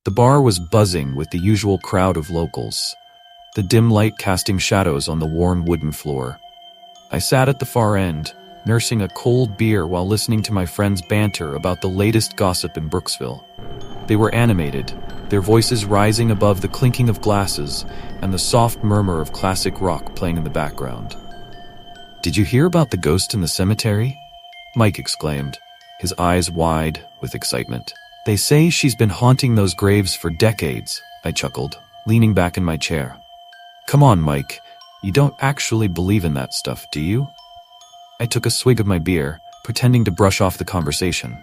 The bar was buzzing with the usual crowd of locals, the dim light casting shadows on the worn wooden floor. I sat at the far end, nursing a cold beer while listening to my friends banter about the latest gossip in Brooksville. They were animated, their voices rising above the clinking of glasses and the soft murmur of classic rock playing in the background. "Did you hear about the ghost in the cemetery?" Mike exclaimed, his eyes wide with excitement. "They say she's been haunting those graves for decades," I chuckled, leaning back in my chair. "Come on, Mike, you don't actually believe in that stuff, do you?" I took a swig of my beer, pretending to brush off the conversation.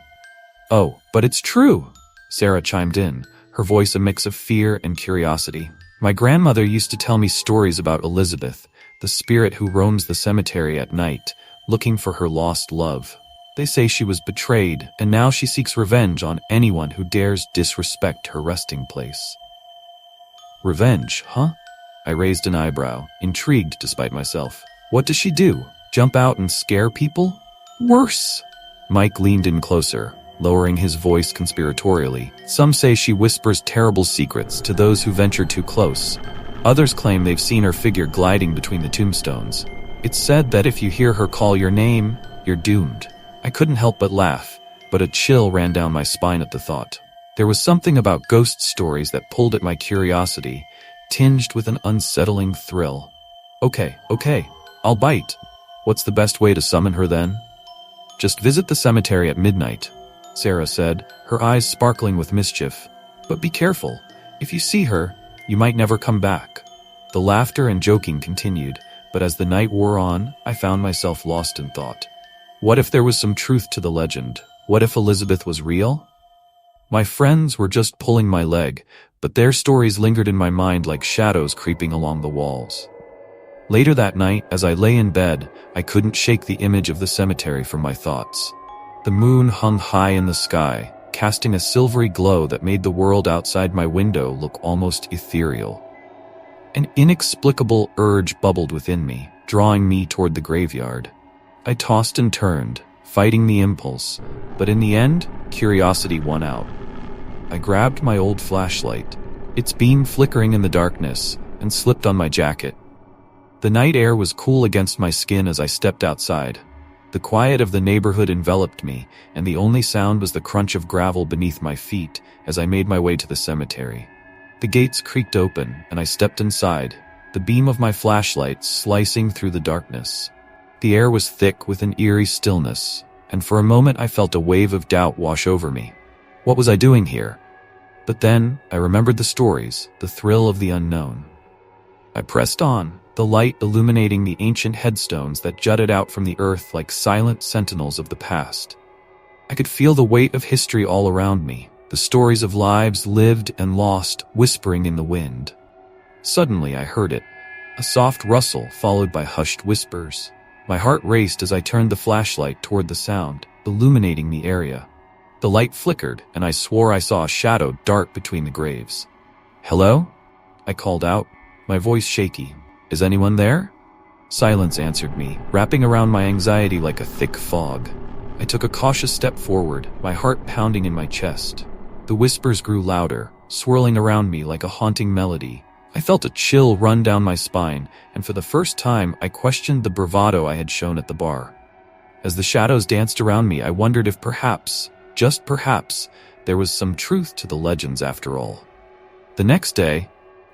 "Oh, but it's true," Sarah chimed in, her voice a mix of fear and curiosity. "My grandmother used to tell me stories about Elizabeth, the spirit who roams the cemetery at night, looking for her lost love. They say she was betrayed, and now she seeks revenge on anyone who dares disrespect her resting place." "Revenge, huh?" I raised an eyebrow, intrigued despite myself. "What does she do? Jump out and scare people?" "Worse." Mike leaned in closer, lowering his voice conspiratorially. "Some say she whispers terrible secrets to those who venture too close. Others claim they've seen her figure gliding between the tombstones. It's said that if you hear her call your name, you're doomed." I couldn't help but laugh, but a chill ran down my spine at the thought. There was something about ghost stories that pulled at my curiosity, tinged with an unsettling thrill. Okay, I'll bite. What's the best way to summon her then?" "Just visit the cemetery at midnight," Sarah said, her eyes sparkling with mischief. "But be careful. If you see her, you might never come back." The laughter and joking continued, but as the night wore on, I found myself lost in thought. What if there was some truth to the legend? What if Elizabeth was real? My friends were just pulling my leg, but their stories lingered in my mind like shadows creeping along the walls. Later that night, as I lay in bed, I couldn't shake the image of the cemetery from my thoughts. The moon hung high in the sky, casting a silvery glow that made the world outside my window look almost ethereal. An inexplicable urge bubbled within me, drawing me toward the graveyard. I tossed and turned, fighting the impulse, but in the end, curiosity won out. I grabbed my old flashlight, its beam flickering in the darkness, and slipped on my jacket. The night air was cool against my skin as I stepped outside. The quiet of the neighborhood enveloped me, and the only sound was the crunch of gravel beneath my feet as I made my way to the cemetery. The gates creaked open, and I stepped inside, the beam of my flashlight slicing through the darkness. The air was thick with an eerie stillness, and for a moment I felt a wave of doubt wash over me. What was I doing here? But then I remembered the stories, the thrill of the unknown. I pressed on, the light illuminating the ancient headstones that jutted out from the earth like silent sentinels of the past. I could feel the weight of history all around me, the stories of lives lived and lost whispering in the wind. Suddenly I heard it, a soft rustle followed by hushed whispers. My heart raced as I turned the flashlight toward the sound, illuminating the area. The light flickered, and I swore I saw a shadow dart between the graves. "Hello?" I called out, my voice shaky. "Is anyone there?" Silence answered me, wrapping around my anxiety like a thick fog. I took a cautious step forward, my heart pounding in my chest. The whispers grew louder, swirling around me like a haunting melody. I felt a chill run down my spine, and for the first time I questioned the bravado I had shown at the bar. As the shadows danced around me, I wondered if perhaps, just perhaps, there was some truth to the legends after all. The next day,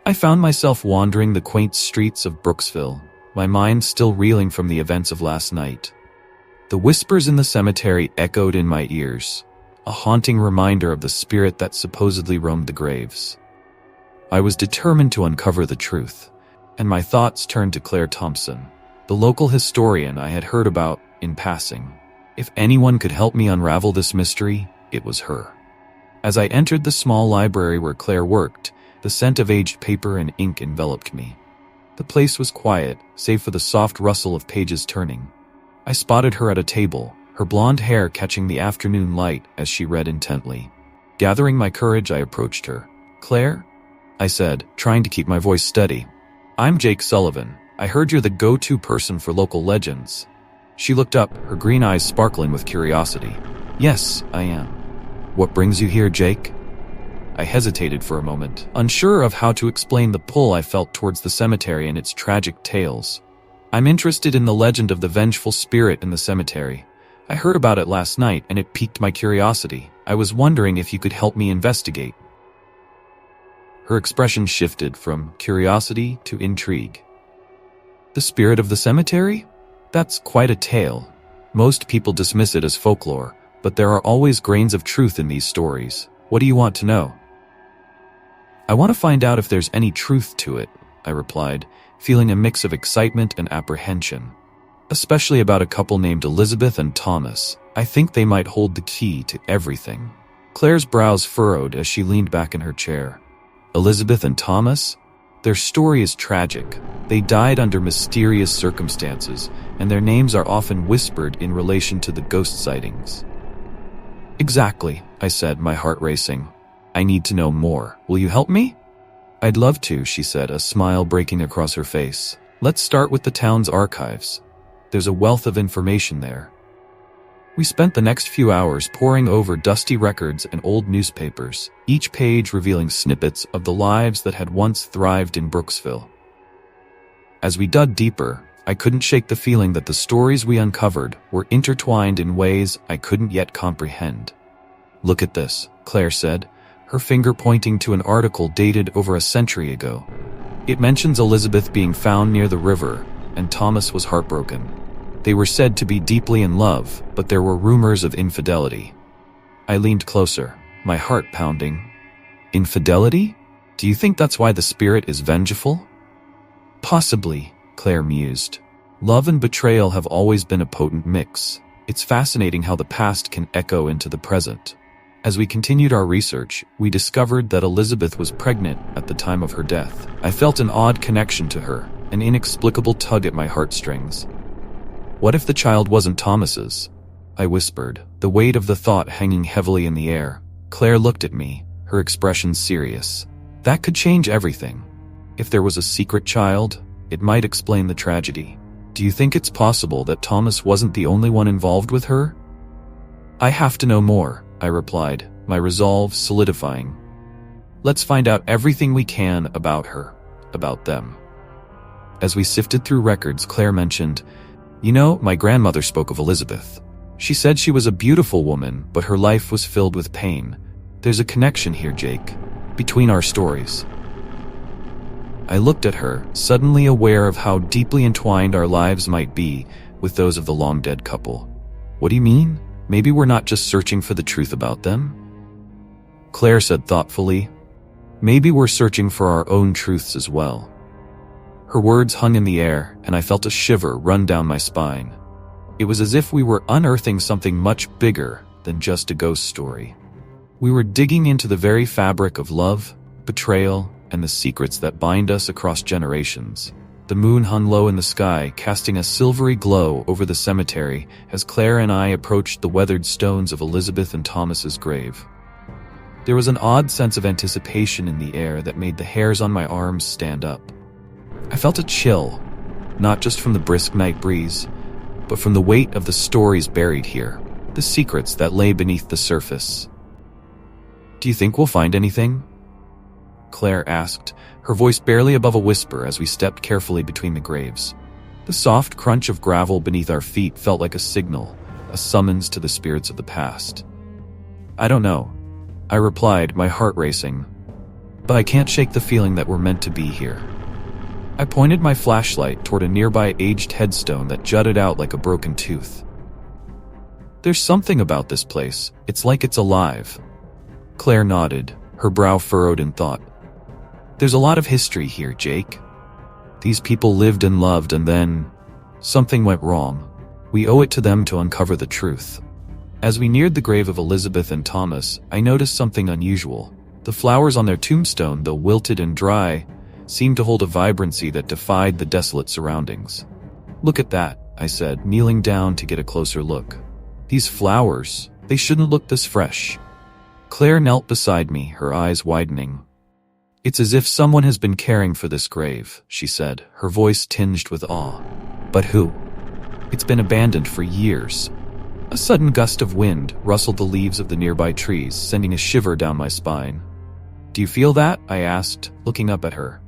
I found myself wandering the quaint streets of Brooksville, my mind still reeling from the events of last night. The whispers in the cemetery echoed in my ears, a haunting reminder of the spirit that supposedly roamed the graves. I was determined to uncover the truth, and my thoughts turned to Claire Thompson, the local historian I had heard about in passing. If anyone could help me unravel this mystery, it was her. As I entered the small library where Claire worked, the scent of aged paper and ink enveloped me. The place was quiet, save for the soft rustle of pages turning. I spotted her at a table, her blonde hair catching the afternoon light as she read intently. Gathering my courage, I approached her. "Claire?" I said, trying to keep my voice steady. "I'm Jake Sullivan. I heard you're the go-to person for local legends." She looked up, her green eyes sparkling with curiosity. "Yes, I am." "What brings you here, Jake?" I hesitated for a moment, unsure of how to explain the pull I felt towards the cemetery and its tragic tales. I'm interested in the legend of the vengeful spirit in the cemetery. I heard about it last night and it piqued my curiosity. I was wondering if you could help me investigate. Her expression shifted from curiosity to intrigue. The spirit of the cemetery? That's quite a tale. Most people dismiss it as folklore, but there are always grains of truth in these stories. What do you want to know? I want to find out if there's any truth to it, I replied, feeling a mix of excitement and apprehension. Especially about a couple named Elizabeth and Thomas. I think they might hold the key to everything. Claire's brows furrowed as she leaned back in her chair. Elizabeth and Thomas? Their story is tragic. They died under mysterious circumstances, and their names are often whispered in relation to the ghost sightings. Exactly, I said, my heart racing. I need to know more. Will you help me? I'd love to, she said, a smile breaking across her face. Let's start with the town's archives. There's a wealth of information there. We spent the next few hours poring over dusty records and old newspapers, each page revealing snippets of the lives that had once thrived in Brooksville. As we dug deeper, I couldn't shake the feeling that the stories we uncovered were intertwined in ways I couldn't yet comprehend. Look at this, Claire said, her finger pointing to an article dated over a century ago. It mentions Elizabeth being found near the river, and Thomas was heartbroken. They were said to be deeply in love, but there were rumors of infidelity. I leaned closer, my heart pounding. Infidelity? Do you think that's why the spirit is vengeful? Possibly, Claire mused. Love and betrayal have always been a potent mix. It's fascinating how the past can echo into the present. As we continued our research, we discovered that Elizabeth was pregnant at the time of her death. I felt an odd connection to her, an inexplicable tug at my heartstrings. What if the child wasn't Thomas's? I whispered, the weight of the thought hanging heavily in the air. Claire looked at me, her expression serious. That could change everything. If there was a secret child, it might explain the tragedy. Do you think it's possible that Thomas wasn't the only one involved with her? I have to know more, I replied, my resolve solidifying. Let's find out everything we can about her, about them. As we sifted through records, Claire mentioned, you know, my grandmother spoke of Elizabeth. She said she was a beautiful woman, but her life was filled with pain. There's a connection here, Jake, between our stories. I looked at her, suddenly aware of how deeply entwined our lives might be with those of the long-dead couple. What do you mean? Maybe we're not just searching for the truth about them? Claire said thoughtfully, maybe we're searching for our own truths as well. Her words hung in the air, and I felt a shiver run down my spine. It was as if we were unearthing something much bigger than just a ghost story. We were digging into the very fabric of love, betrayal, and the secrets that bind us across generations. The moon hung low in the sky, casting a silvery glow over the cemetery as Claire and I approached the weathered stones of Elizabeth and Thomas's grave. There was an odd sense of anticipation in the air that made the hairs on my arms stand up. I felt a chill, not just from the brisk night breeze, but from the weight of the stories buried here, the secrets that lay beneath the surface. Do you think we'll find anything? Claire asked, her voice barely above a whisper as we stepped carefully between the graves. The soft crunch of gravel beneath our feet felt like a signal, a summons to the spirits of the past. I don't know, I replied, my heart racing, but I can't shake the feeling that we're meant to be here. I pointed my flashlight toward a nearby aged headstone that jutted out like a broken tooth. There's something about this place, it's like it's alive. Claire nodded, her brow furrowed in thought. There's a lot of history here, Jake. These people lived and loved, and then something went wrong. We owe it to them to uncover the truth. As we neared the grave of Elizabeth and Thomas, I noticed something unusual. The flowers on their tombstone, though wilted and dry, seemed to hold a vibrancy that defied the desolate surroundings. Look at that, I said, kneeling down to get a closer look. These flowers, they shouldn't look this fresh. Claire knelt beside me, her eyes widening. It's as if someone has been caring for this grave, she said, her voice tinged with awe. But who? It's been abandoned for years. A sudden gust of wind rustled the leaves of the nearby trees, sending a shiver down my spine. Do you feel that? I asked, looking up at her.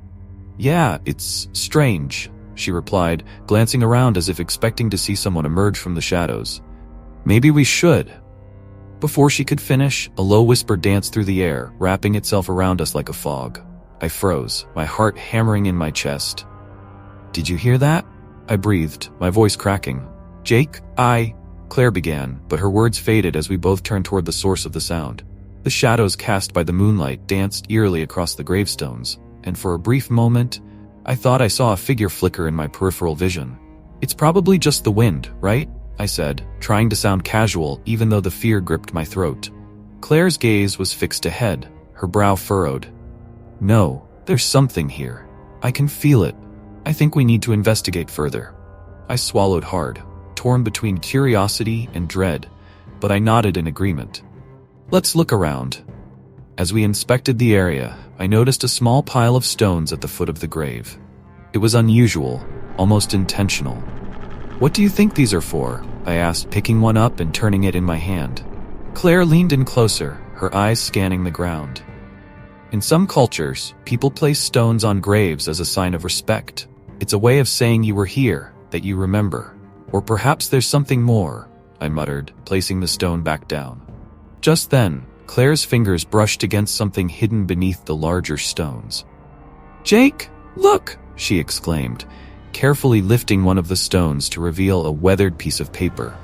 Yeah, it's strange, she replied, glancing around as if expecting to see someone emerge from the shadows. Maybe we should. Before she could finish, a low whisper danced through the air, wrapping itself around us like a fog. I froze, my heart hammering in my chest. Did you hear that? I breathed, my voice cracking. Jake, Claire began, but her words faded as we both turned toward the source of the sound. The shadows cast by the moonlight danced eerily across the gravestones, and for a brief moment, I thought I saw a figure flicker in my peripheral vision. It's probably just the wind, right? I said, trying to sound casual even though the fear gripped my throat. Claire's gaze was fixed ahead, her brow furrowed. No, there's something here. I can feel it. I think we need to investigate further. I swallowed hard, torn between curiosity and dread, but I nodded in agreement. Let's look around. As we inspected the area, I noticed a small pile of stones at the foot of the grave. It was unusual, almost intentional. What do you think these are for? I asked, picking one up and turning it in my hand. Claire leaned in closer, her eyes scanning the ground. In some cultures, people place stones on graves as a sign of respect. It's a way of saying you were here, that you remember. Or perhaps there's something more, I muttered, placing the stone back down. Just then, Claire's fingers brushed against something hidden beneath the larger stones. Jake, look, she exclaimed, carefully lifting one of the stones to reveal a weathered piece of paper.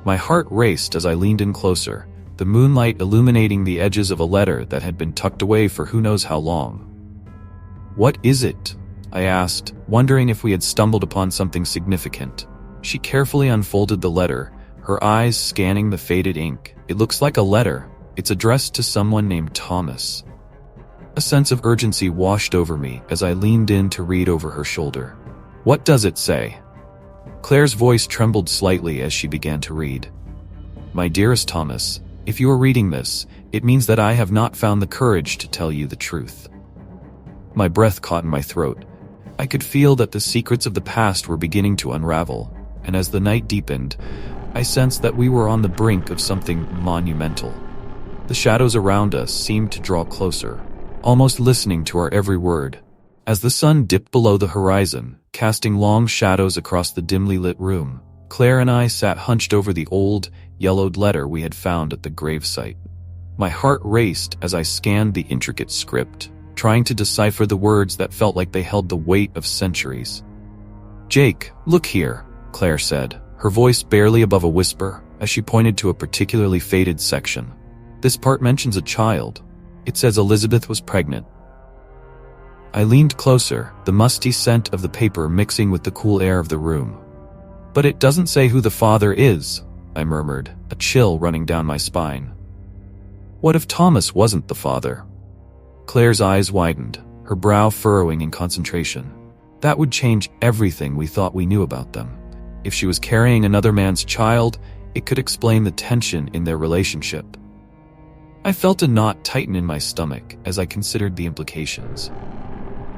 My heart raced as I leaned in closer, the moonlight illuminating the edges of a letter that had been tucked away for who knows how long. What is it? I asked, wondering if we had stumbled upon something significant. She carefully unfolded the letter, her eyes scanning the faded ink. It looks like a letter. It's addressed to someone named Thomas. A sense of urgency washed over me as I leaned in to read over her shoulder. What does it say? Claire's voice trembled slightly as she began to read. My dearest Thomas, if you are reading this, it means that I have not found the courage to tell you the truth. My breath caught in my throat. I could feel that the secrets of the past were beginning to unravel, and as the night deepened, I sensed that we were on the brink of something monumental. The shadows around us seemed to draw closer, almost listening to our every word. As the sun dipped below the horizon, casting long shadows across the dimly lit room, Claire and I sat hunched over the old, yellowed letter we had found at the gravesite. My heart raced as I scanned the intricate script, trying to decipher the words that felt like they held the weight of centuries. Jake, look here, Claire said, her voice barely above a whisper, as she pointed to a particularly faded section. This part mentions a child. It says Elizabeth was pregnant. I leaned closer, the musty scent of the paper mixing with the cool air of the room. But it doesn't say who the father is, I murmured, a chill running down my spine. What if Thomas wasn't the father? Claire's eyes widened, her brow furrowing in concentration. That would change everything we thought we knew about them. If she was carrying another man's child, it could explain the tension in their relationship. I felt a knot tighten in my stomach as I considered the implications.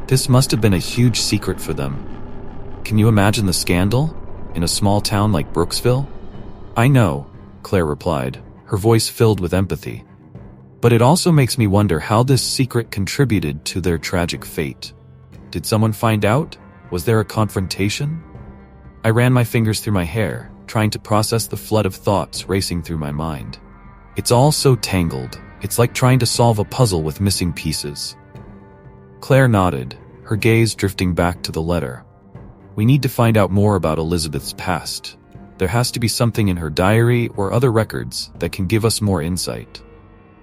This must have been a huge secret for them. Can you imagine the scandal? In a small town like Brooksville? I know, Claire replied, her voice filled with empathy. But it also makes me wonder how this secret contributed to their tragic fate. Did someone find out? Was there a confrontation? I ran my fingers through my hair, trying to process the flood of thoughts racing through my mind. It's all so tangled. It's like trying to solve a puzzle with missing pieces. Claire nodded, her gaze drifting back to the letter. We need to find out more about Elizabeth's past. There has to be something in her diary or other records that can give us more insight.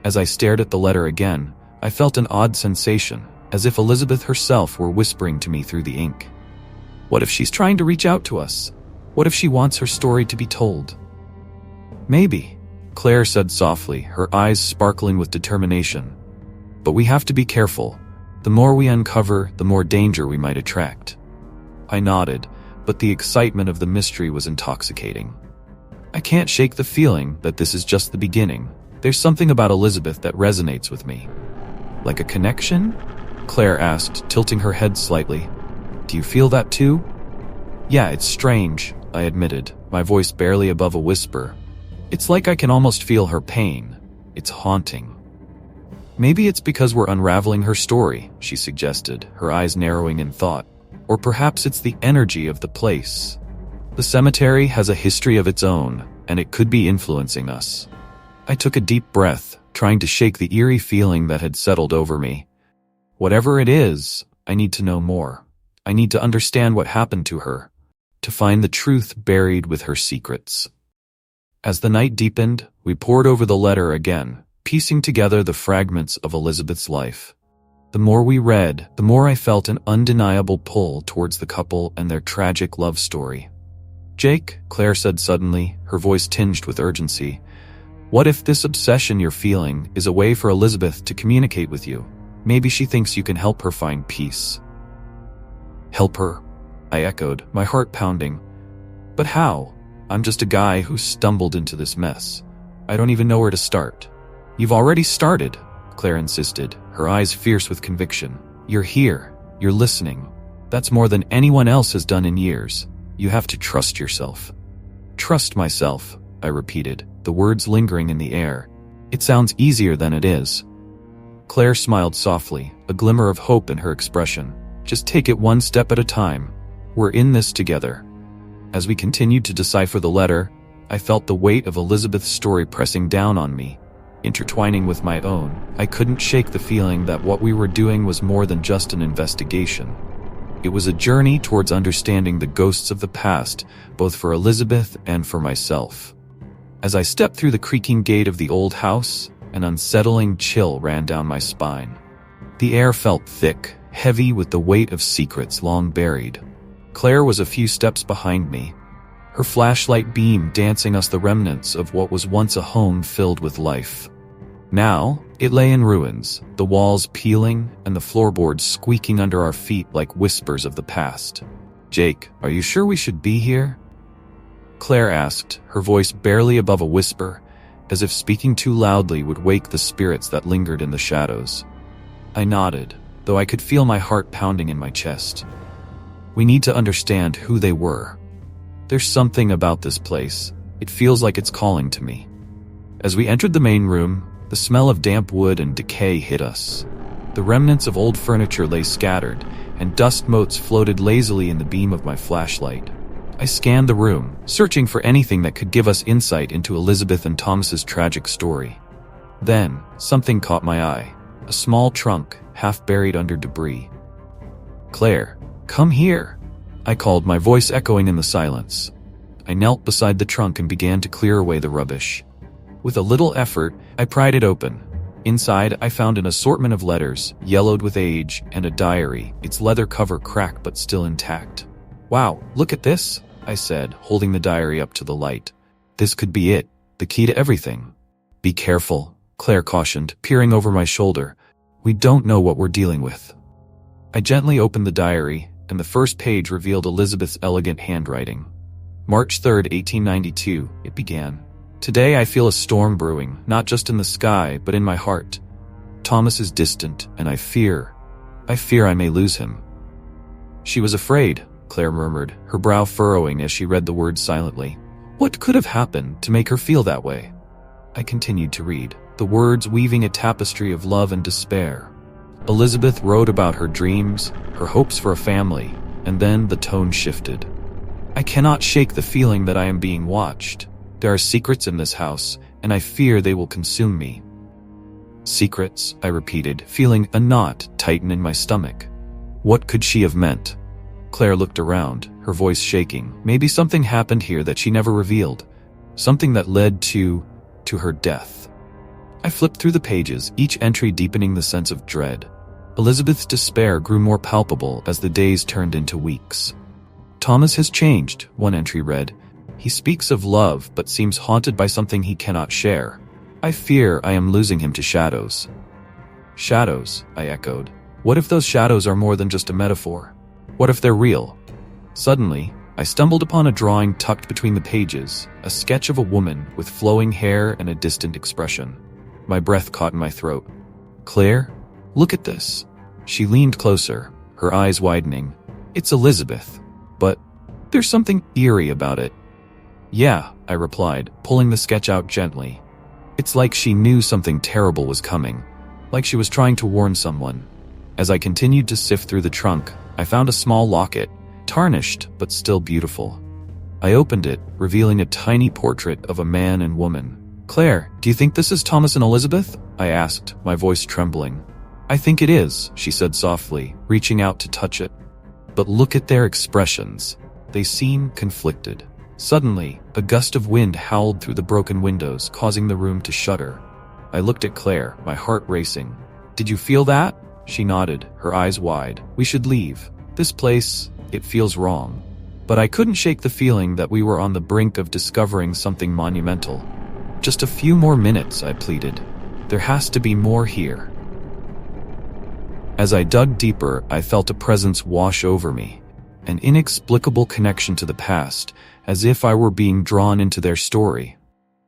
As I stared at the letter again, I felt an odd sensation, as if Elizabeth herself were whispering to me through the ink. What if she's trying to reach out to us? What if she wants her story to be told? Maybe, Claire said softly, her eyes sparkling with determination. But we have to be careful. The more we uncover, the more danger we might attract. I nodded, but the excitement of the mystery was intoxicating. I can't shake the feeling that this is just the beginning. There's something about Elizabeth that resonates with me. Like a connection? Claire asked, tilting her head slightly. Do you feel that too? Yeah, it's strange, I admitted, my voice barely above a whisper. It's like I can almost feel her pain. It's haunting. Maybe it's because we're unraveling her story, she suggested, her eyes narrowing in thought. Or perhaps it's the energy of the place. The cemetery has a history of its own, and it could be influencing us. I took a deep breath, trying to shake the eerie feeling that had settled over me. Whatever it is, I need to know more. I need to understand what happened to her, to find the truth buried with her secrets. As the night deepened, we pored over the letter again, piecing together the fragments of Elizabeth's life. The more we read, the more I felt an undeniable pull towards the couple and their tragic love story. "Jake," Claire said suddenly, her voice tinged with urgency, "what if this obsession you're feeling is a way for Elizabeth to communicate with you? Maybe she thinks you can help her find peace." "Help her?" I echoed, my heart pounding. "But how? I'm just a guy who stumbled into this mess. I don't even know where to start." "You've already started," Claire insisted, her eyes fierce with conviction. "You're here. You're listening. That's more than anyone else has done in years. You have to trust yourself." "Trust myself," I repeated, the words lingering in the air. "It sounds easier than it is." Claire smiled softly, a glimmer of hope in her expression. "Just take it one step at a time. We're in this together." As we continued to decipher the letter, I felt the weight of Elizabeth's story pressing down on me, intertwining with my own. I couldn't shake the feeling that what we were doing was more than just an investigation. It was a journey towards understanding the ghosts of the past, both for Elizabeth and for myself. As I stepped through the creaking gate of the old house, an unsettling chill ran down my spine. The air felt thick, heavy with the weight of secrets long buried. Claire was a few steps behind me, her flashlight beam dancing us the remnants of what was once a home filled with life. Now, it lay in ruins, the walls peeling and the floorboards squeaking under our feet like whispers of the past. "Jake, are you sure we should be here?" Claire asked, her voice barely above a whisper, as if speaking too loudly would wake the spirits that lingered in the shadows. I nodded, though I could feel my heart pounding in my chest. "We need to understand who they were. There's something about this place. It feels like it's calling to me." As we entered the main room, the smell of damp wood and decay hit us. The remnants of old furniture lay scattered, and dust motes floated lazily in the beam of my flashlight. I scanned the room, searching for anything that could give us insight into Elizabeth and Thomas's tragic story. Then, something caught my eye. A small trunk, half buried under debris. "Claire, come here," I called, my voice echoing in the silence. I knelt beside the trunk and began to clear away the rubbish. With a little effort, I pried it open. Inside, I found an assortment of letters, yellowed with age, and a diary, its leather cover cracked but still intact. "Wow, look at this," I said, holding the diary up to the light. "This could be it, the key to everything." "Be careful," Claire cautioned, peering over my shoulder. "We don't know what we're dealing with." I gently opened the diary, and the first page revealed Elizabeth's elegant handwriting. "March 3rd, 1892, it began. Today I feel a storm brewing, not just in the sky, but in my heart. Thomas is distant, and I fear I may lose him." "She was afraid," Claire murmured, her brow furrowing as she read the words silently. "What could have happened to make her feel that way?" I continued to read, the words weaving a tapestry of love and despair. Elizabeth wrote about her dreams, her hopes for a family, and then the tone shifted. "I cannot shake the feeling that I am being watched. There are secrets in this house, and I fear they will consume me." "Secrets," I repeated, feeling a knot tighten in my stomach. What could she have meant? Claire looked around, her voice shaking. Maybe something happened here that she never revealed. Something that led to her death. I flipped through the pages, each entry deepening the sense of dread. Elizabeth's despair grew more palpable as the days turned into weeks. "Thomas has changed," one entry read. "He speaks of love but seems haunted by something he cannot share. I fear I am losing him to shadows." "Shadows," I echoed. What if those shadows are more than just a metaphor? What if they're real? Suddenly, I stumbled upon a drawing tucked between the pages, a sketch of a woman with flowing hair and a distant expression. My breath caught in my throat. "Claire, look at this." She leaned closer, her eyes widening. "It's Elizabeth, but there's something eerie about it." "Yeah," I replied, pulling the sketch out gently. "It's like she knew something terrible was coming. like she was trying to warn someone. As I continued to sift through the trunk, I found a small locket, tarnished but still beautiful. I opened it, revealing a tiny portrait of a man and woman. "Claire, do you think this is Thomas and Elizabeth?" I asked, my voice trembling. "I think it is," she said softly, reaching out to touch it. "But look at their expressions. They seem conflicted." Suddenly, a gust of wind howled through the broken windows, causing the room to shudder. I looked at Claire, my heart racing. "Did you feel that?" She nodded, her eyes wide. "We should leave. This place, it feels wrong." But I couldn't shake the feeling that we were on the brink of discovering something monumental. "Just a few more minutes," I pleaded. "There has to be more here." As I dug deeper, I felt a presence wash over me, an inexplicable connection to the past, as if I were being drawn into their story.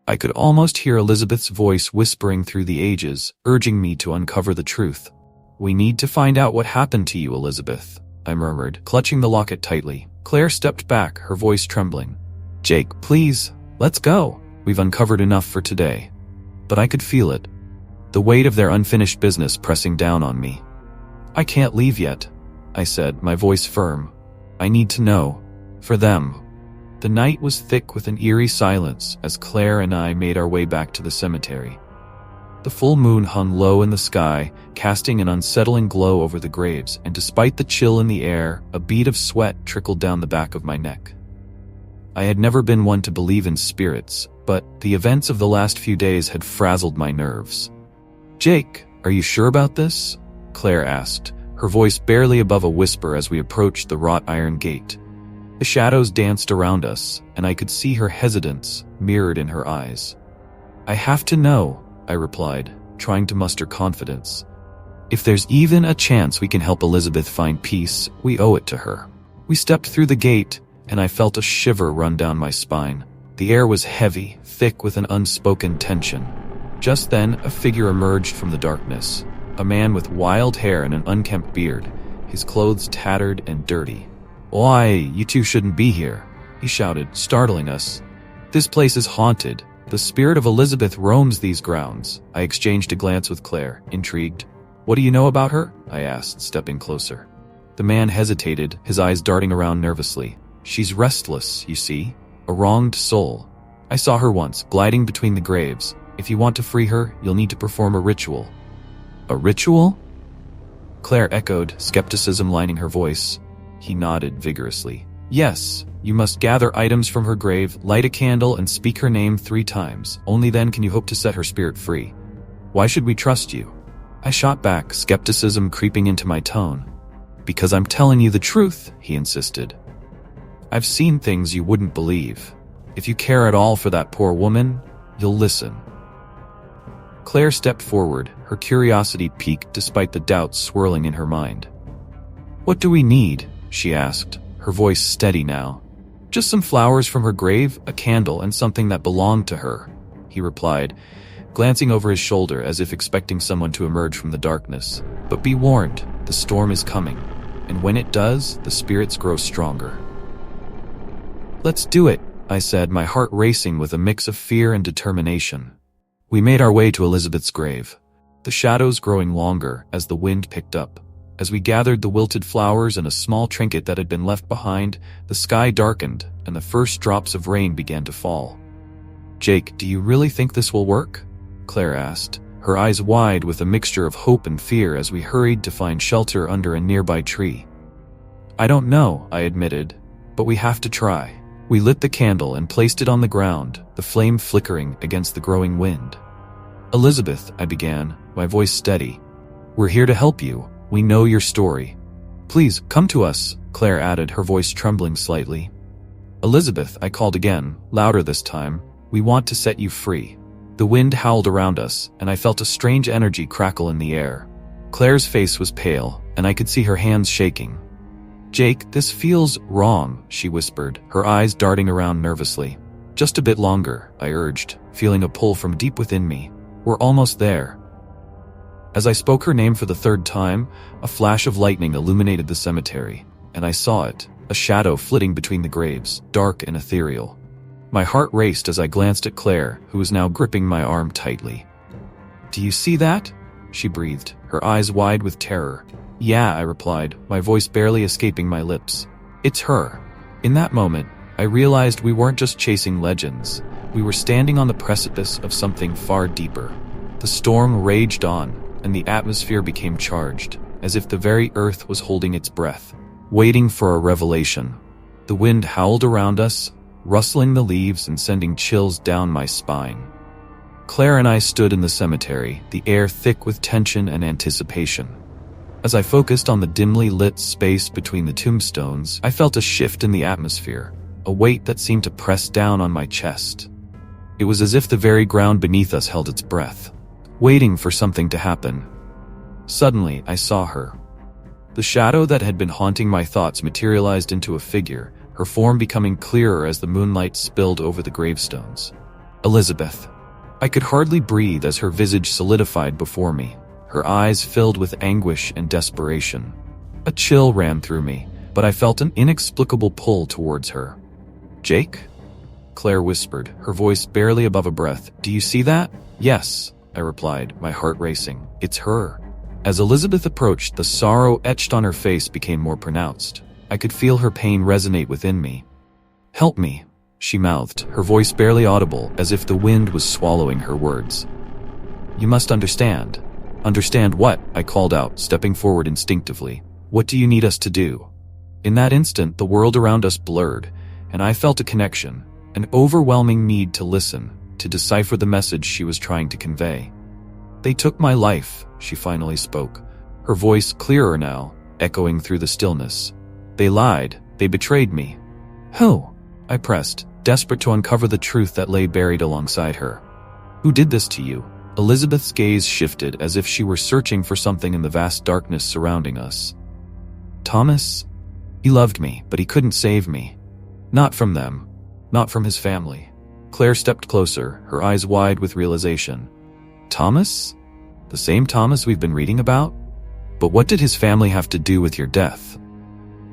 I could almost hear Elizabeth's voice whispering through the ages, urging me to uncover the truth. "We need to find out what happened to you, Elizabeth," I murmured, clutching the locket tightly. Claire stepped back, her voice trembling. "Jake, please, let's go. We've uncovered enough for today." But I could feel it, the weight of their unfinished business pressing down on me. "I can't leave yet," I said, my voice firm. "I need to know. For them." The night was thick with an eerie silence as Claire and I made our way back to the cemetery. The full moon hung low in the sky, casting an unsettling glow over the graves, and despite the chill in the air, a bead of sweat trickled down the back of my neck. I had never been one to believe in spirits, but the events of the last few days had frazzled my nerves. "Jake, are you sure about this?" Claire asked, her voice barely above a whisper as we approached the wrought iron gate. The shadows danced around us, and I could see her hesitance mirrored in her eyes. "I have to know," I replied, trying to muster confidence. "If there's even a chance we can help Elizabeth find peace, we owe it to her." We stepped through the gate, and I felt a shiver run down my spine. The air was heavy, thick with an unspoken tension. Just then, a figure emerged from the darkness. A man with wild hair and an unkempt beard, his clothes tattered and dirty. "Why, you two shouldn't be here," he shouted, startling us. "This place is haunted. The spirit of Elizabeth roams these grounds." I exchanged a glance with Claire, intrigued. "What do you know about her?" I asked, stepping closer. The man hesitated, his eyes darting around nervously. "She's restless, you see. A wronged soul. I saw her once, gliding between the graves. If you want to free her, you'll need to perform a ritual." "A ritual?" Claire echoed, skepticism lining her voice. He nodded vigorously. "Yes, you must gather items from her grave, light a candle, and speak her name 3 times. Only then can you hope to set her spirit free. Why should we trust you?" I shot back, skepticism creeping into my tone. "Because I'm telling you the truth," he insisted. "I've seen things you wouldn't believe. If you care at all for that poor woman, you'll listen." Claire stepped forward, her curiosity piqued despite the doubts swirling in her mind. "What do we need?" she asked, her voice steady now. "Just some flowers from her grave, a candle, and something that belonged to her," he replied, glancing over his shoulder as if expecting someone to emerge from the darkness. "But be warned, the storm is coming, and when it does, the spirits grow stronger." "Let's do it," I said, my heart racing with a mix of fear and determination. We made our way to Elizabeth's grave, the shadows growing longer as the wind picked up. As we gathered the wilted flowers and a small trinket that had been left behind, the sky darkened and the first drops of rain began to fall. "Jake, do you really think this will work?" Claire asked, her eyes wide with a mixture of hope and fear as we hurried to find shelter under a nearby tree. "I don't know," I admitted, "but we have to try." We lit the candle and placed it on the ground, the flame flickering against the growing wind. "Elizabeth," I began, my voice steady, "we're here to help you. We know your story. Please, come to us," Claire added, her voice trembling slightly. "Elizabeth," I called again, louder this time, "we want to set you free." The wind howled around us, and I felt a strange energy crackle in the air. Claire's face was pale, and I could see her hands shaking. "Jake, this feels wrong," she whispered, her eyes darting around nervously. "Just a bit longer," I urged, feeling a pull from deep within me. "We're almost there." As I spoke her name for the 3rd time, a flash of lightning illuminated the cemetery, and I saw it, a shadow flitting between the graves, dark and ethereal. My heart raced as I glanced at Claire, who was now gripping my arm tightly. "Do you see that?" she breathed, her eyes wide with terror. Yeah, I replied, my voice barely escaping my lips. It's her. In that moment, I realized we weren't just chasing legends. We were standing on the precipice of something far deeper. The storm raged on, and the atmosphere became charged, as if the very earth was holding its breath, waiting for a revelation. The wind howled around us, rustling the leaves and sending chills down my spine. Claire and I stood in the cemetery, the air thick with tension and anticipation. As I focused on the dimly lit space between the tombstones, I felt a shift in the atmosphere, a weight that seemed to press down on my chest. It was as if the very ground beneath us held its breath, waiting for something to happen. Suddenly, I saw her. The shadow that had been haunting my thoughts materialized into a figure, her form becoming clearer as the moonlight spilled over the gravestones. Elizabeth. I could hardly breathe as her visage solidified before me, her eyes filled with anguish and desperation. A chill ran through me, but I felt an inexplicable pull towards her. Jake? Claire whispered, her voice barely above a breath. Do you see that? Yes, I replied, my heart racing. It's her. As Elizabeth approached, the sorrow etched on her face became more pronounced. I could feel her pain resonate within me. Help me, she mouthed, her voice barely audible, as if the wind was swallowing her words. You must understand. Understand what? I called out, stepping forward instinctively. What do you need us to do? In that instant, the world around us blurred, and I felt a connection, an overwhelming need to listen, to decipher the message she was trying to convey. They took my life, she finally spoke, her voice clearer now, echoing through the stillness. They lied, they betrayed me. Who? I pressed, desperate to uncover the truth that lay buried alongside her. Who did this to you? Elizabeth's gaze shifted as if she were searching for something in the vast darkness surrounding us. Thomas? He loved me, but he couldn't save me. Not from them. Not from his family. Claire stepped closer, her eyes wide with realization. Thomas? The same Thomas we've been reading about? But what did his family have to do with your death?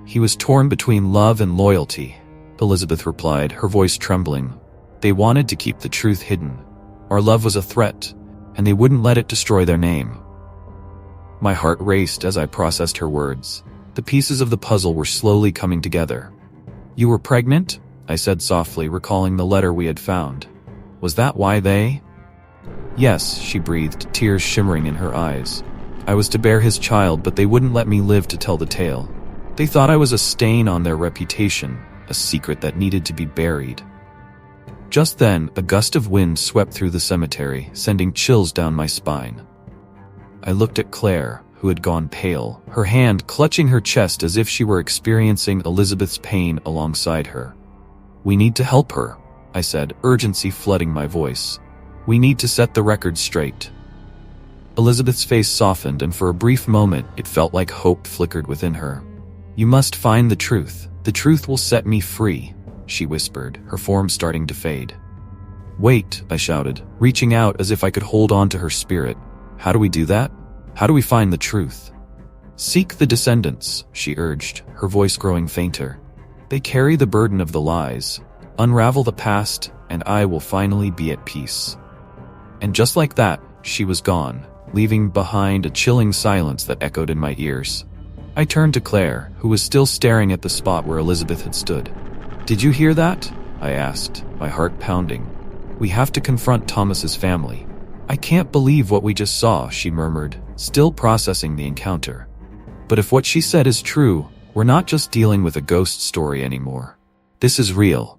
He was torn between love and loyalty, Elizabeth replied, her voice trembling. They wanted to keep the truth hidden. Our love was a threat, and they wouldn't let it destroy their name. My heart raced as I processed her words. The pieces of the puzzle were slowly coming together. You were pregnant? I said softly, recalling the letter we had found. Was that why they? Yes, she breathed, tears shimmering in her eyes. I was to bear his child, but they wouldn't let me live to tell the tale. They thought I was a stain on their reputation, a secret that needed to be buried. Just then, a gust of wind swept through the cemetery, sending chills down my spine. I looked at Claire, who had gone pale, her hand clutching her chest as if she were experiencing Elizabeth's pain alongside her. We need to help her, I said, urgency flooding my voice. We need to set the record straight. Elizabeth's face softened, and for a brief moment, it felt like hope flickered within her. You must find the truth. The truth will set me free, she whispered, her form starting to fade. Wait, I shouted, reaching out as if I could hold on to her spirit. How do we do that? How do we find the truth? Seek the descendants, she urged, her voice growing fainter. They carry the burden of the lies. Unravel the past, and I will finally be at peace. And just like that, she was gone, leaving behind a chilling silence that echoed in my ears. I turned to Claire, who was still staring at the spot where Elizabeth had stood. Did you hear that? I asked, my heart pounding. We have to confront Thomas's family. I can't believe what we just saw, she murmured, still processing the encounter. But if what she said is true, we're not just dealing with a ghost story anymore. This is real.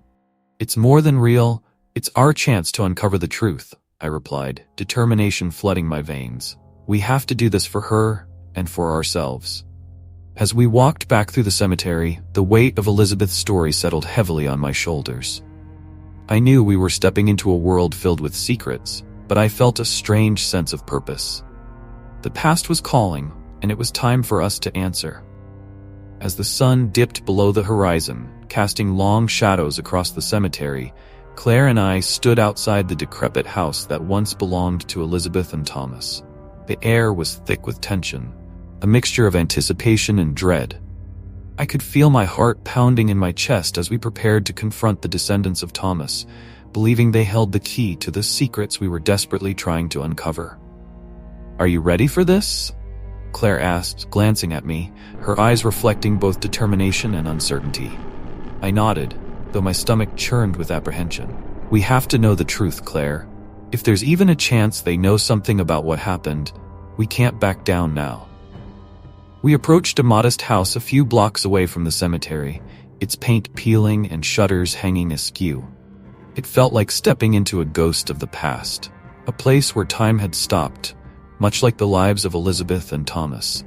It's more than real, it's our chance to uncover the truth, I replied, determination flooding my veins. We have to do this for her and for ourselves. As we walked back through the cemetery, the weight of Elizabeth's story settled heavily on my shoulders. I knew we were stepping into a world filled with secrets, but I felt a strange sense of purpose. The past was calling, and it was time for us to answer. As the sun dipped below the horizon, casting long shadows across the cemetery, Claire and I stood outside the decrepit house that once belonged to Elizabeth and Thomas. The air was thick with tension, a mixture of anticipation and dread. I could feel my heart pounding in my chest as we prepared to confront the descendants of Thomas, believing they held the key to the secrets we were desperately trying to uncover. Are you ready for this? Claire asked, glancing at me, her eyes reflecting both determination and uncertainty. I nodded, though my stomach churned with apprehension. We have to know the truth, Claire. If there's even a chance they know something about what happened, we can't back down now. We approached a modest house a few blocks away from the cemetery, its paint peeling and shutters hanging askew. It felt like stepping into a ghost of the past, a place where time had stopped, much like the lives of Elizabeth and Thomas.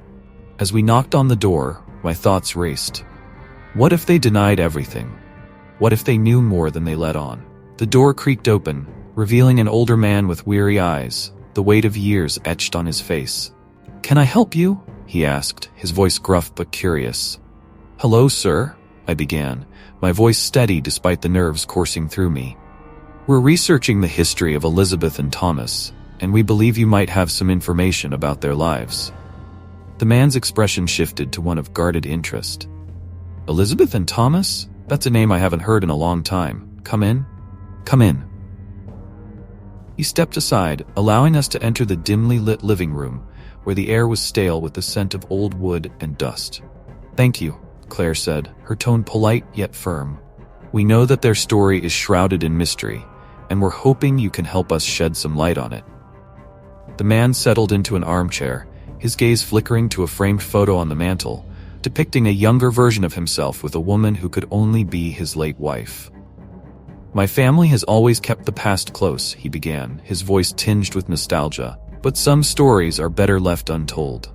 As we knocked on the door, my thoughts raced. What if they denied everything? What if they knew more than they let on? The door creaked open, revealing an older man with weary eyes, the weight of years etched on his face. "Can I help you?" he asked, his voice gruff but curious. "Hello, sir," I began, my voice steady despite the nerves coursing through me. "We're researching the history of Elizabeth and Thomas, and we believe you might have some information about their lives." The man's expression shifted to one of guarded interest. "Elizabeth and Thomas? That's a name I haven't heard in a long time. Come in." "Come in." He stepped aside, allowing us to enter the dimly lit living room, where the air was stale with the scent of old wood and dust. "Thank you," Claire said, her tone polite yet firm. "We know that their story is shrouded in mystery, and we're hoping you can help us shed some light on it." The man settled into an armchair, his gaze flickering to a framed photo on the mantel, depicting a younger version of himself with a woman who could only be his late wife. "My family has always kept the past close," he began, his voice tinged with nostalgia, "but some stories are better left untold."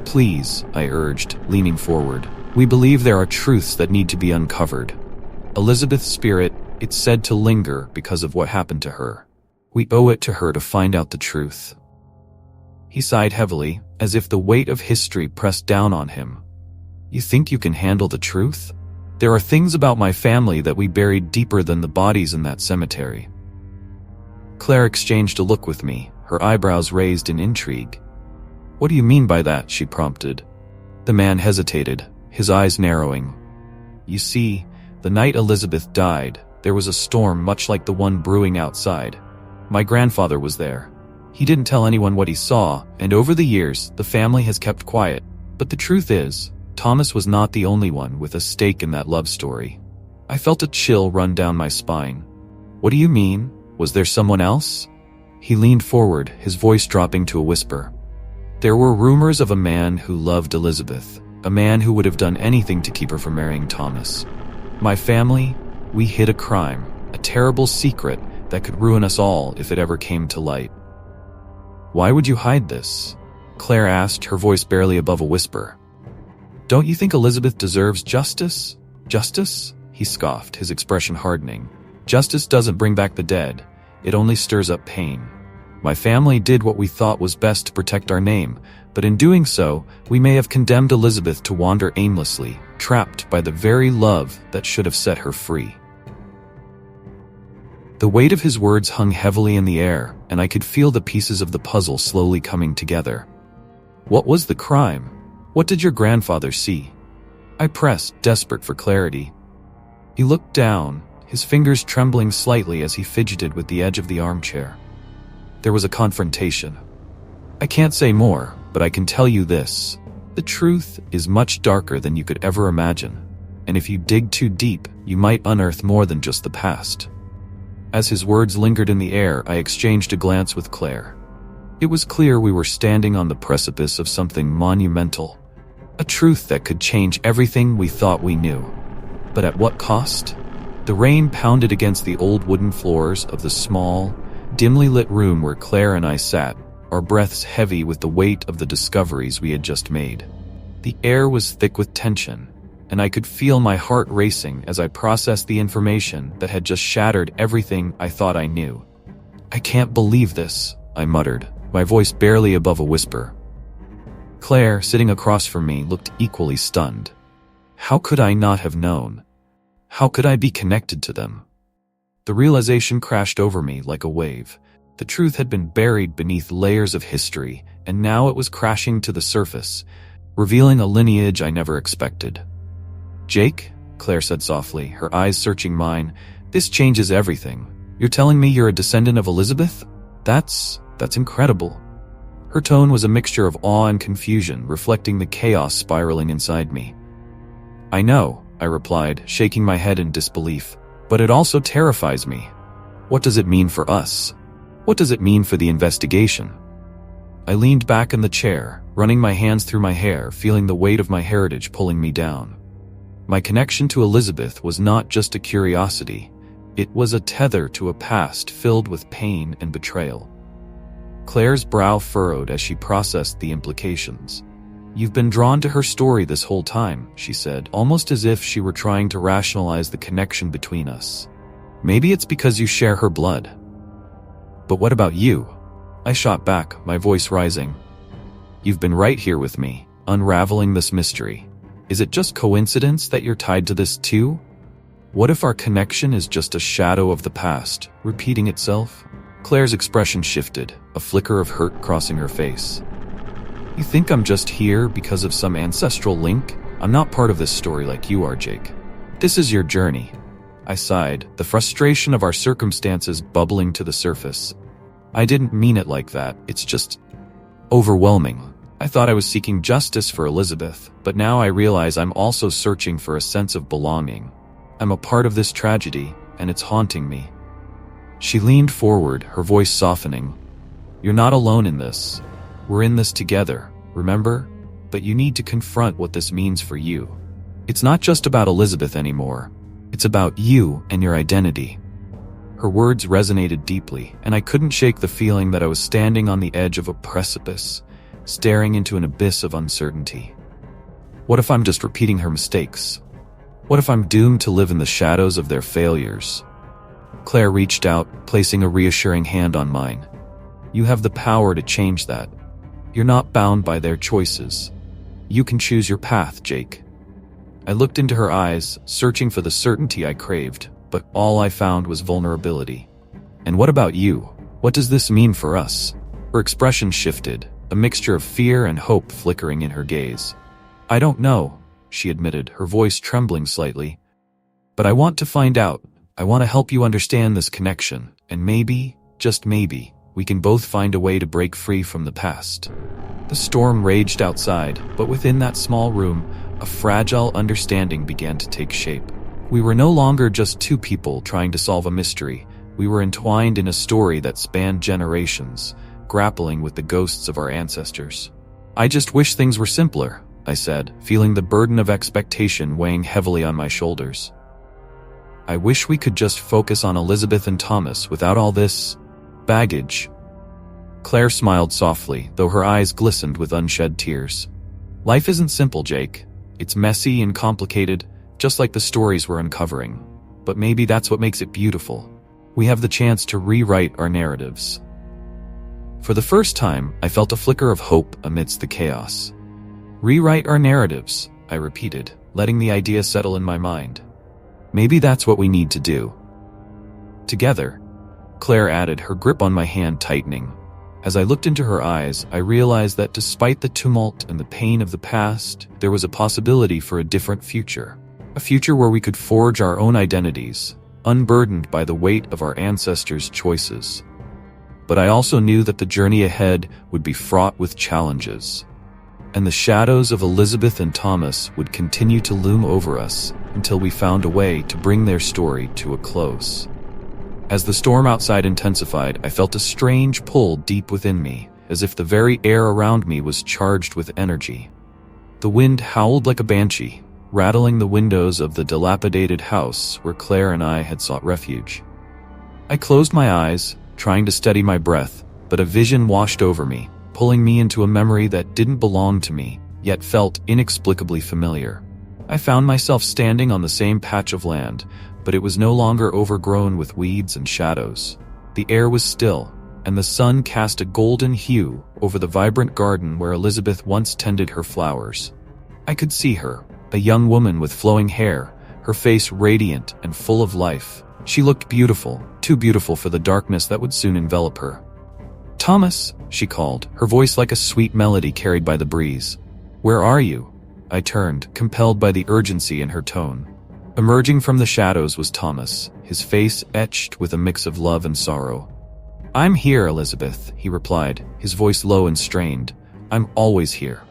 "Please," I urged, leaning forward. "We believe there are truths that need to be uncovered. Elizabeth's spirit, it's said to linger because of what happened to her. We owe it to her to find out the truth." He sighed heavily, as if the weight of history pressed down on him. "You think you can handle the truth? There are things about my family that we buried deeper than the bodies in that cemetery." Claire exchanged a look with me, her eyebrows raised in intrigue. "What do you mean by that?" she prompted. The man hesitated, his eyes narrowing. "You see, the night Elizabeth died, there was a storm much like the one brewing outside. My grandfather was there. He didn't tell anyone what he saw, and over the years, the family has kept quiet. But the truth is, Thomas was not the only one with a stake in that love story." I felt a chill run down my spine. "What do you mean? Was there someone else?" He leaned forward, his voice dropping to a whisper. "There were rumors of a man who loved Elizabeth, a man who would have done anything to keep her from marrying Thomas. My family, we hid a crime, a terrible secret that could ruin us all if it ever came to light." "Why would you hide this?" Claire asked, her voice barely above a whisper. "Don't you think Elizabeth deserves justice?" "Justice?" he scoffed, his expression hardening. "Justice doesn't bring back the dead. It only stirs up pain. My family did what we thought was best to protect our name, but in doing so, we may have condemned Elizabeth to wander aimlessly, trapped by the very love that should have set her free." The weight of his words hung heavily in the air, and I could feel the pieces of the puzzle slowly coming together. "What was the crime? What did your grandfather see?" I pressed, desperate for clarity. He looked down, his fingers trembling slightly as he fidgeted with the edge of the armchair. "There was a confrontation. I can't say more, but I can tell you this. The truth is much darker than you could ever imagine, and if you dig too deep, you might unearth more than just the past." As his words lingered in the air, I exchanged a glance with Claire. It was clear we were standing on the precipice of something monumental, a truth that could change everything we thought we knew. But at what cost? The rain pounded against the old wooden floors of the small, dimly lit room where Claire and I sat, our breaths heavy with the weight of the discoveries we had just made. The air was thick with tension, and I could feel my heart racing as I processed the information that had just shattered everything I thought I knew. "I can't believe this," I muttered, my voice barely above a whisper. Claire, sitting across from me, looked equally stunned. How could I not have known? How could I be connected to them? The realization crashed over me like a wave. The truth had been buried beneath layers of history, and now it was crashing to the surface, revealing a lineage I never expected. "Jake," Claire said softly, her eyes searching mine, "this changes everything. You're telling me you're a descendant of Elizabeth? That's incredible." Her tone was a mixture of awe and confusion, reflecting the chaos spiraling inside me. "I know," I replied, shaking my head in disbelief, "but it also terrifies me. What does it mean for us? What does it mean for the investigation?" I leaned back in the chair, running my hands through my hair, feeling the weight of my heritage pulling me down. My connection to Elizabeth was not just a curiosity, it was a tether to a past filled with pain and betrayal. Claire's brow furrowed as she processed the implications. "You've been drawn to her story this whole time," she said, almost as if she were trying to rationalize the connection between us. "Maybe it's because you share her blood." "But what about you?" I shot back, my voice rising. "You've been right here with me, unraveling this mystery. Is it just coincidence that you're tied to this too? What if our connection is just a shadow of the past, repeating itself?" Claire's expression shifted, a flicker of hurt crossing her face. "You think I'm just here because of some ancestral link? I'm not part of this story like you are, Jake. This is your journey." I sighed, the frustration of our circumstances bubbling to the surface. "I didn't mean it like that, it's just overwhelming. I thought I was seeking justice for Elizabeth, but now I realize I'm also searching for a sense of belonging. I'm a part of this tragedy, and it's haunting me." She leaned forward, her voice softening. "You're not alone in this. We're in this together, remember? But you need to confront what this means for you. It's not just about Elizabeth anymore. It's about you and your identity." Her words resonated deeply, and I couldn't shake the feeling that I was standing on the edge of a precipice, staring into an abyss of uncertainty. What if I'm just repeating her mistakes? What if I'm doomed to live in the shadows of their failures? Claire reached out, placing a reassuring hand on mine. "You have the power to change that. You're not bound by their choices. You can choose your path, Jake." I looked into her eyes, searching for the certainty I craved, but all I found was vulnerability. "And what about you? What does this mean for us?" Her expression shifted, a mixture of fear and hope flickering in her gaze. "I don't know," she admitted, her voice trembling slightly. "But I want to find out. I want to help you understand this connection, and maybe, just maybe, we can both find a way to break free from the past." The storm raged outside, but within that small room, a fragile understanding began to take shape. We were no longer just two people trying to solve a mystery. We were entwined in a story that spanned generations, grappling with the ghosts of our ancestors. "I just wish things were simpler," I said, feeling the burden of expectation weighing heavily on my shoulders. "I wish we could just focus on Elizabeth and Thomas without all this baggage." Claire smiled softly, though her eyes glistened with unshed tears. "Life isn't simple, Jake. It's messy and complicated, just like the stories we're uncovering. But maybe that's what makes it beautiful. We have the chance to rewrite our narratives." For the first time, I felt a flicker of hope amidst the chaos. "Rewrite our narratives," I repeated, letting the idea settle in my mind. "Maybe that's what we need to do." "Together," Claire added, her grip on my hand tightening. As I looked into her eyes, I realized that despite the tumult and the pain of the past, there was a possibility for a different future. A future where we could forge our own identities, unburdened by the weight of our ancestors' choices. But I also knew that the journey ahead would be fraught with challenges. And the shadows of Elizabeth and Thomas would continue to loom over us until we found a way to bring their story to a close. As the storm outside intensified, I felt a strange pull deep within me, as if the very air around me was charged with energy. The wind howled like a banshee, rattling the windows of the dilapidated house where Claire and I had sought refuge. I closed my eyes, trying to steady my breath, but a vision washed over me, pulling me into a memory that didn't belong to me, yet felt inexplicably familiar. I found myself standing on the same patch of land, but it was no longer overgrown with weeds and shadows. The air was still, and the sun cast a golden hue over the vibrant garden where Elizabeth once tended her flowers. I could see her, a young woman with flowing hair, her face radiant and full of life. She looked beautiful, too beautiful for the darkness that would soon envelop her. "Thomas," she called, her voice like a sweet melody carried by the breeze. "Where are you?" I turned, compelled by the urgency in her tone. Emerging from the shadows was Thomas, his face etched with a mix of love and sorrow. "I'm here, Elizabeth," he replied, his voice low and strained. "I'm always here."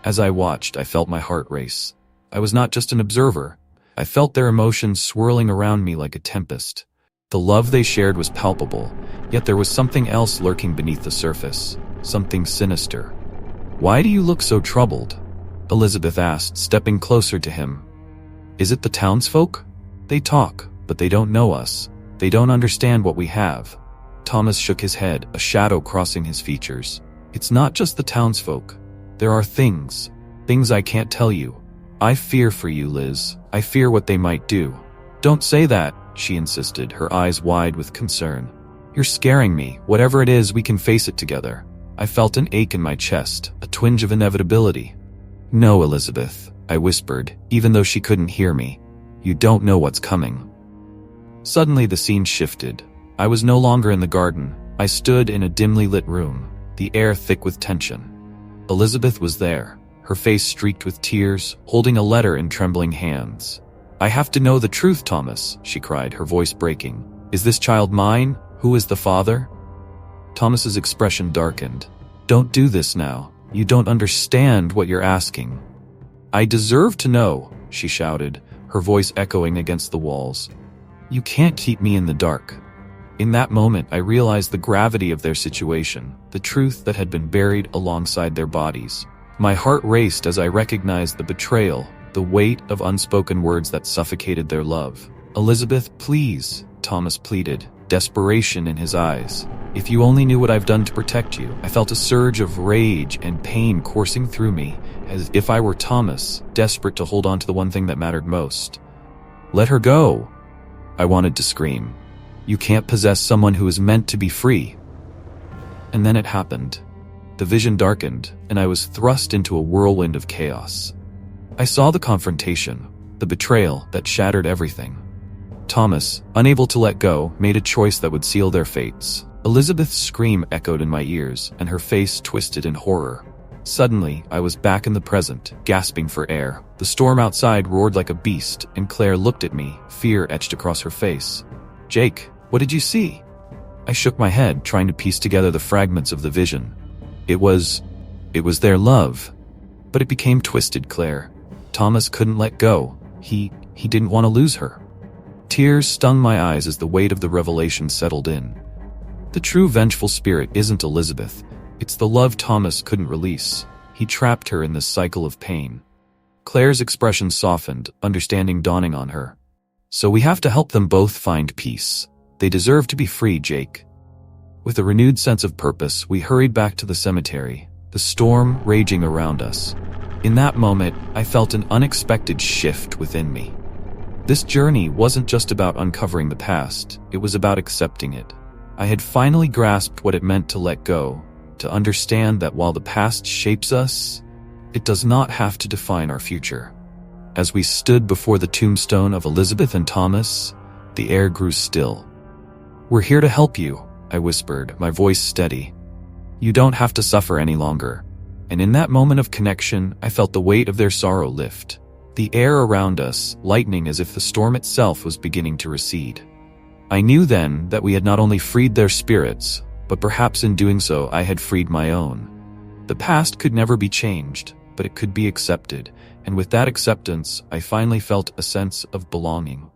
As I watched, I felt my heart race. I was not just an observer. I felt their emotions swirling around me like a tempest. The love they shared was palpable, yet there was something else lurking beneath the surface, something sinister. "Why do you look so troubled?" Elizabeth asked, stepping closer to him. "Is it the townsfolk? They talk, but they don't know us. They don't understand what we have." Thomas shook his head, a shadow crossing his features. "It's not just the townsfolk. There are things I can't tell you. I fear for you, Liz. I fear what they might do." "Don't say that," she insisted, her eyes wide with concern. "You're scaring me. Whatever it is, we can face it together." I felt an ache in my chest, a twinge of inevitability. "No, Elizabeth," I whispered, even though she couldn't hear me. "You don't know what's coming." Suddenly the scene shifted. I was no longer in the garden. I stood in a dimly lit room, the air thick with tension. Elizabeth was there, her face streaked with tears, holding a letter in trembling hands. "I have to know the truth, Thomas," she cried, her voice breaking. "Is this child mine? Who is the father?" Thomas's expression darkened. "Don't do this now. You don't understand what you're asking." "I deserve to know," she shouted, her voice echoing against the walls. "You can't keep me in the dark." In that moment, I realized the gravity of their situation, the truth that had been buried alongside their bodies. My heart raced as I recognized the betrayal, the weight of unspoken words that suffocated their love. "Elizabeth, please," Thomas pleaded, desperation in his eyes. "If you only knew what I've done to protect you." I felt a surge of rage and pain coursing through me, as if I were Thomas, desperate to hold on to the one thing that mattered most. "Let her go!" I wanted to scream. "You can't possess someone who is meant to be free." And then it happened. The vision darkened, and I was thrust into a whirlwind of chaos. I saw the confrontation, the betrayal that shattered everything. Thomas, unable to let go, made a choice that would seal their fates. Elizabeth's scream echoed in my ears, and her face twisted in horror. Suddenly, I was back in the present, gasping for air. The storm outside roared like a beast, and Claire looked at me, fear etched across her face. "Jake, what did you see?" I shook my head, trying to piece together the fragments of the vision. It was their love. But it became twisted, Claire. Thomas couldn't let go. He didn't want to lose her. Tears stung my eyes as the weight of the revelation settled in. The true vengeful spirit isn't Elizabeth. It's the love Thomas couldn't release. He trapped her in this cycle of pain. Claire's expression softened, understanding dawning on her. "So we have to help them both find peace. They deserve to be free, Jake." With a renewed sense of purpose, we hurried back to the cemetery, the storm raging around us. In that moment, I felt an unexpected shift within me. This journey wasn't just about uncovering the past, it was about accepting it. I had finally grasped what it meant to let go, to understand that while the past shapes us, it does not have to define our future. As we stood before the tombstone of Elizabeth and Thomas, the air grew still. "We're here to help you," I whispered, my voice steady. "You don't have to suffer any longer." And in that moment of connection, I felt the weight of their sorrow lift. The air around us, lightening as if the storm itself was beginning to recede. I knew then that we had not only freed their spirits, but perhaps in doing so I had freed my own. The past could never be changed, but it could be accepted, and with that acceptance, I finally felt a sense of belonging.